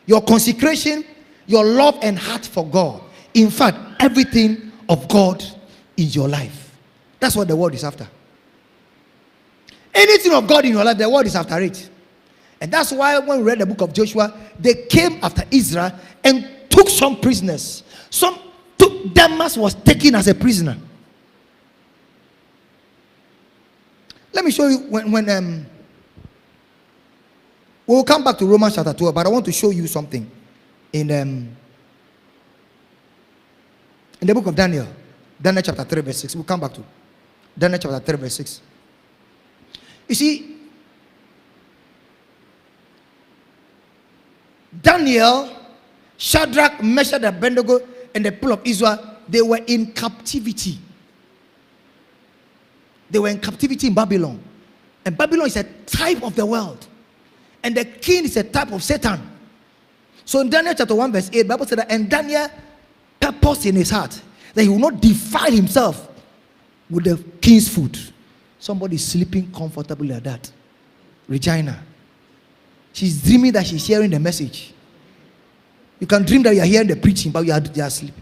Speaker 1: your consecration, your love and heart for God. In fact, everything of God in your life. That's what the world is after. Anything of God in your life, the world is after it. And that's why when we read the book of Joshua, they came after Israel and took some prisoners. Damas was taken as a prisoner. Let me show you when we'll come back to Romans chapter 12, but I want to show you something in the book of Daniel. Daniel chapter 3 verse 6. We'll come back to Daniel chapter 3 verse 6. You see, Daniel, Shadrach, Meshach, and Abednego, and the people of Israel, they were in captivity. They were in captivity in Babylon. And Babylon is a type of the world. And the king is a type of Satan. So in Daniel chapter 1 verse 8, the Bible said that, and Daniel purposed in his heart that he will not defile himself with the king's food. Somebody is sleeping comfortably like that. Regina. She's dreaming that she's hearing the message. You can dream that you are hearing the preaching, but you are asleep.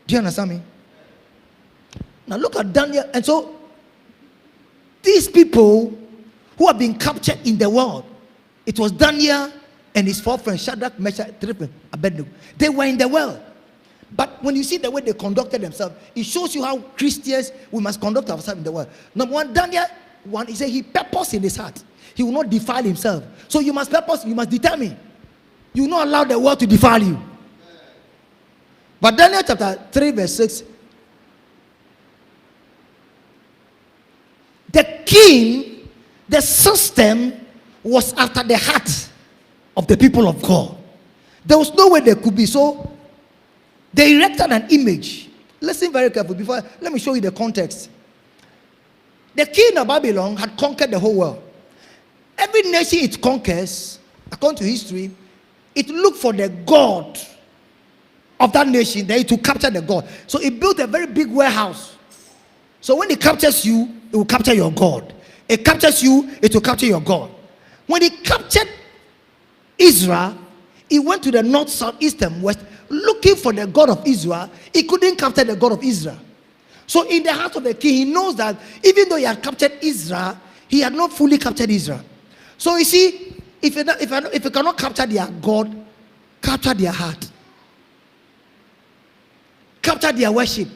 Speaker 1: Do you understand me? Now look at Daniel. And so, these people who have been captured in the world, it was Daniel and his four friends, Shadrach, Meshach, and Abednego. They were in the world. But when you see the way they conducted themselves, it shows you how Christians, we must conduct ourselves in the world. Number one, Daniel, he said he purposed in his heart. He will not defile himself. So you must purpose, you must determine. You will not allow the world to defile you. But Daniel chapter 3 verse 6, the king, the system was after the heart of the people of God. There was no way they could be. So they erected an image. Listen very carefully. Before, let me show you the context. The king of Babylon had conquered the whole world. Every nation it conquers, according to history, it looked for the god of that nation, then it will capture the god. So it built a very big warehouse. So when it captures you, it will capture your god. It captures you, it will capture your god. When it captured Israel, it went to the north, south, east, and west, looking for the God of Israel. He couldn't capture the God of Israel. So in the heart of the king, he knows that even though he had captured Israel, he had not fully captured Israel. So you see, if you cannot capture their God, capture their heart. Capture their worship.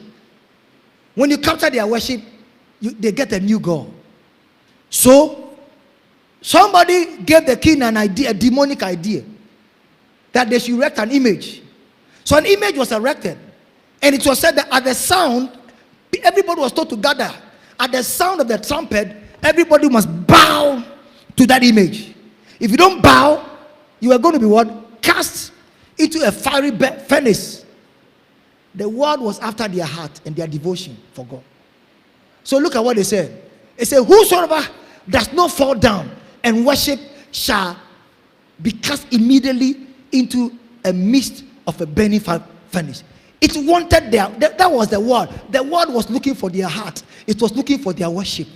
Speaker 1: When you capture their worship, they get a new God. So, somebody gave the king an idea, a demonic idea, that they should erect an image. So an image was erected, and it was said that at the sound, everybody was told to gather. At the sound of the trumpet, everybody must bow to that image. If you don't bow, you are going to be what? Cast into a fiery furnace. The word was after their heart and their devotion for God. So look at what they said. It said, whosoever does not fall down and worship shall be cast immediately into a midst of a burning furnace. It wanted that was the word. The word was looking for their heart. It was looking for their worship.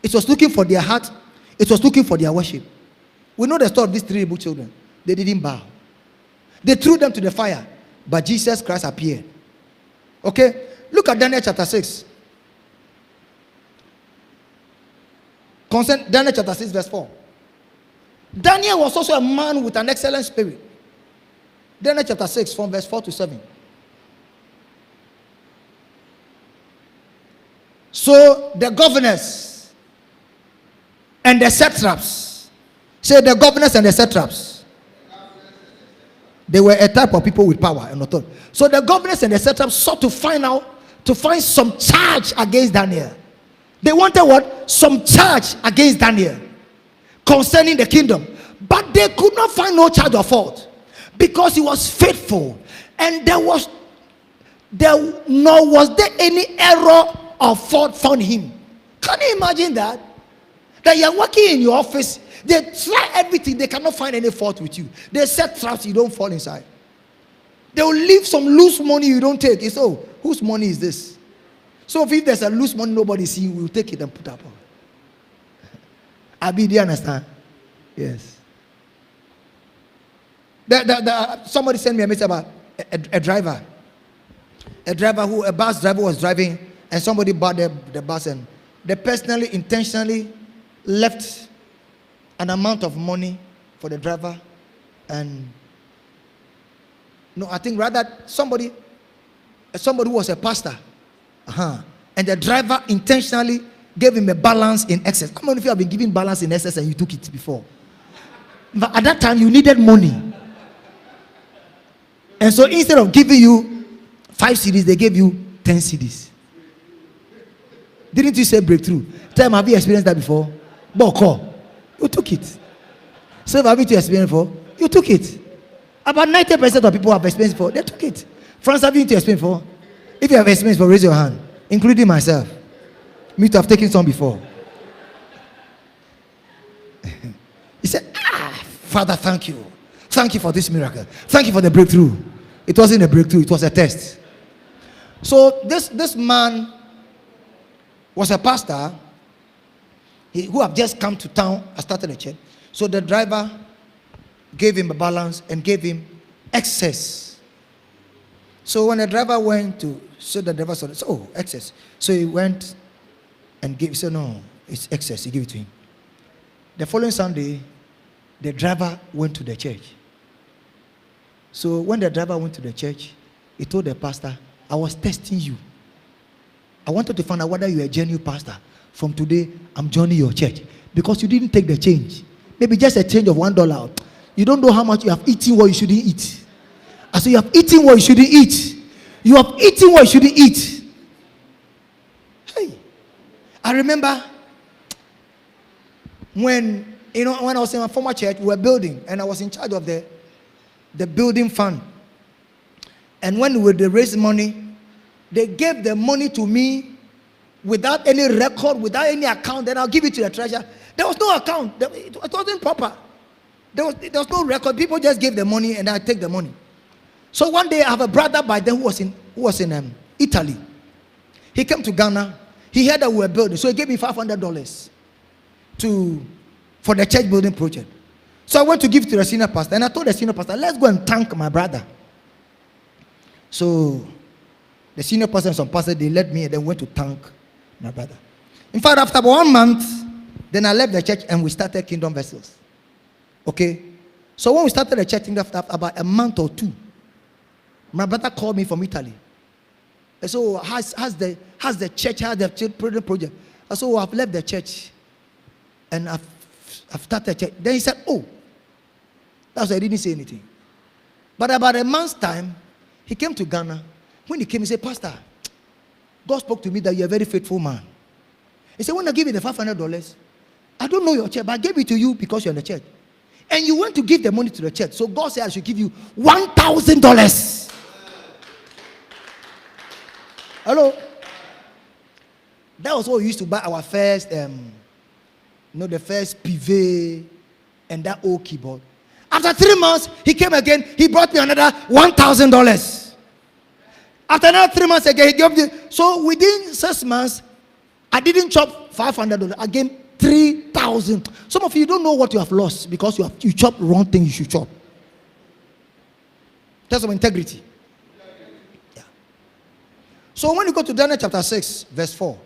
Speaker 1: It was looking for their heart. It was looking for their worship. We know the story of these 3 Hebrew children. They didn't bow. They threw them to the fire, but Jesus Christ appeared. Okay? Look at Daniel chapter 6. Daniel chapter 6 verse 4. Daniel was also a man with an excellent spirit. Daniel chapter 6 from verse 4 to 7. So the governors and the satraps, say the governors and the satraps, they were a type of people with power and authority. So the governors and the satraps sought to find some charge against Daniel. They wanted what? Some charge against Daniel concerning the kingdom. But they could not find no charge of fault, because he was faithful, and nor was there any error or fault found in him. Can you imagine that? That you're working in your office, they try everything, they cannot find any fault with you. They set traps, you don't fall inside. They will leave some loose money you don't take. It's, oh, whose money is this? So if there's a loose money nobody see, we will take it and put up. Abi, do you understand? Yes. Somebody sent me a message about a driver. A bus driver was driving, and somebody bought the bus, and they personally, intentionally left an amount of money for the driver. And no, I think rather somebody who was a pastor, and the driver intentionally gave him a balance in excess. How many of you have been given balance in excess and you took it before? But at that time you needed money, and so instead of giving you 5 CDs, they gave you 10 CDs. Didn't you say breakthrough? Tell them, have you experienced that before? Boko, you took it. So have you experienced before? You took it. About 90% of people have experienced before. They took it. France, have you experienced before? If you have experienced before, raise your hand, including myself. Me to have taken some before. He said, Father, thank you. Thank you for this miracle. Thank you for the breakthrough. It wasn't a breakthrough, it was a test. So this man was a pastor who had just come to town and started a church. So the driver gave him a balance and gave him excess. So when the driver went to show the driver, said, oh, excess. So he went and gave, he said, no, it's excess. He gave it to him. The following Sunday, the driver went to the church. So when the driver went to the church, he told the pastor, I was testing you. I wanted to find out whether you're a genuine pastor. From today, I'm joining your church. Because you didn't take the change. Maybe just a change of $1. You don't know how much you have eaten what you shouldn't eat. I said, you have eaten what you shouldn't eat. You have eaten what you shouldn't eat. Hey, I remember when I was in my former church, we were building, and I was in charge of the building fund. And when they raised money, they gave the money to me without any record, without any account. Then I'll give it to the treasurer. There was no account. It wasn't proper. There was no record. People just gave the money, and I take the money. So one day I have a brother by then who was in Italy. He came to Ghana. He heard that we were building, so he gave me $500 for the church building project. So I went to give it to the senior pastor, and I told the senior pastor, let's go and thank my brother. So the senior pastor and some pastor, they led me, and then went to thank my brother. In fact, after about 1 month, Then I left the church and we started Kingdom Vessels. Okay? So when we started the church, after about a month or two, my brother called me from Italy. And so, how's the church, how's the children project? I said, I've left the church and I've started church. Then he said, oh, that's why I didn't say anything. But about a month's time, he came to Ghana. When he came, he said, Pastor, God spoke to me that you're a very faithful man. He said, when I give you the $500, I don't know your church, but I gave it to you because you're in the church. And you went to give the money to the church. So God said I should give you $1,000. Hello? That was what we used to buy our first, the first PV and that old keyboard. After 3 months, he came again. He brought me another $1,000. After another 3 months again, he gave me. So within 6 months, I didn't chop $500. Again, 3,000. Some of you don't know what you have lost because you chop wrong thing you should chop. That's some integrity. Yeah. So when you go to Daniel chapter 6, verse 4.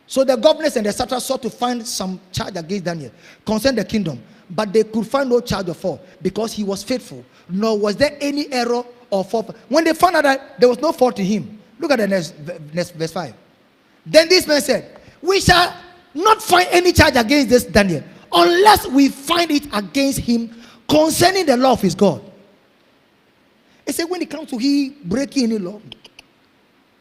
Speaker 1: So the governors and the satraps sought to find some charge against Daniel concerning the kingdom, but they could find no charge of fault because he was faithful, nor was there any error or fault. When they found out that there was no fault in him, look at the next verse 5. Then this man said, we shall not find any charge against this Daniel unless we find it against him concerning the law of his God. He said when it comes to he breaking any law,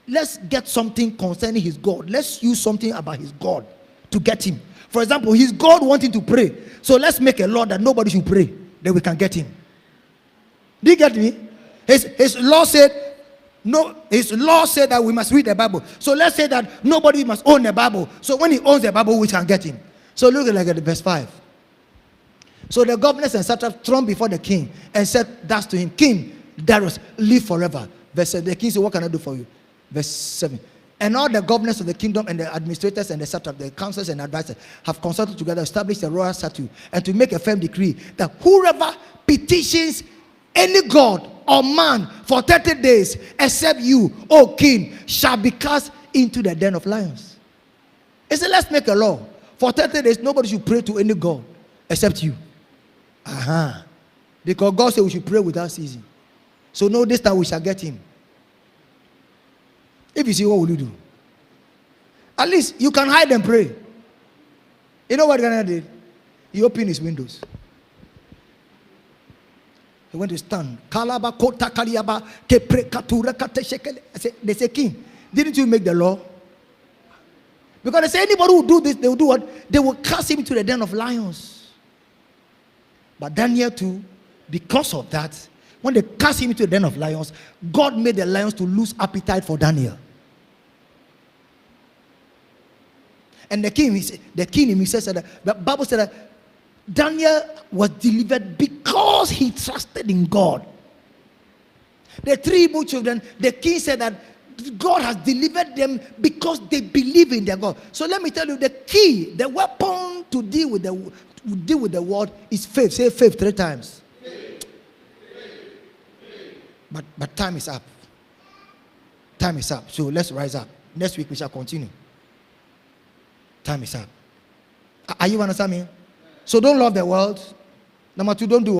Speaker 1: let's get something concerning his God. Let's use something about his God to get him. For example, his God wanting to pray. So let's make a law that nobody should pray. Then we can get him. Do you get me? His law said that we must read the Bible. So let's say that nobody must own the Bible. So when he owns the Bible, we can get him. So look at verse 5. So the governors and satraps thrown before the king and said thus to him, King Darius, live forever. Verse 7. The king said, what can I do for you? Verse 7. And all the governors of the kingdom and the administrators and the satraps, the councils and advisors have consulted together, established a royal statute, and to make a firm decree that whoever petitions any god or man for 30 days, except you, O king, shall be cast into the den of lions. He said, let's make a law. For 30 days, nobody should pray to any god except you. Because God said we should pray without ceasing. So no, this time we shall get him. If you see, what will you do? At least you can hide and pray. You know what Ghana did? He opened his windows. He went to stand. They say, King, didn't you make the law? Because they say anybody who do this, they will do what? They will cast him into the den of lions. But Daniel too, because of that, when they cast him into the den of lions, God made the lions to lose appetite for Daniel. And the king himself said that the Bible said that Daniel was delivered because he trusted in God. The 3 Hebrew children, the king said that God has delivered them because they believe in their God. So let me tell you, the key, the weapon to deal with the world is faith. Say faith 3 times. But time is up. Time is up. So let's rise up. Next week we shall continue. Time is up. Are you understanding me? So don't love the world. Number 2, don't do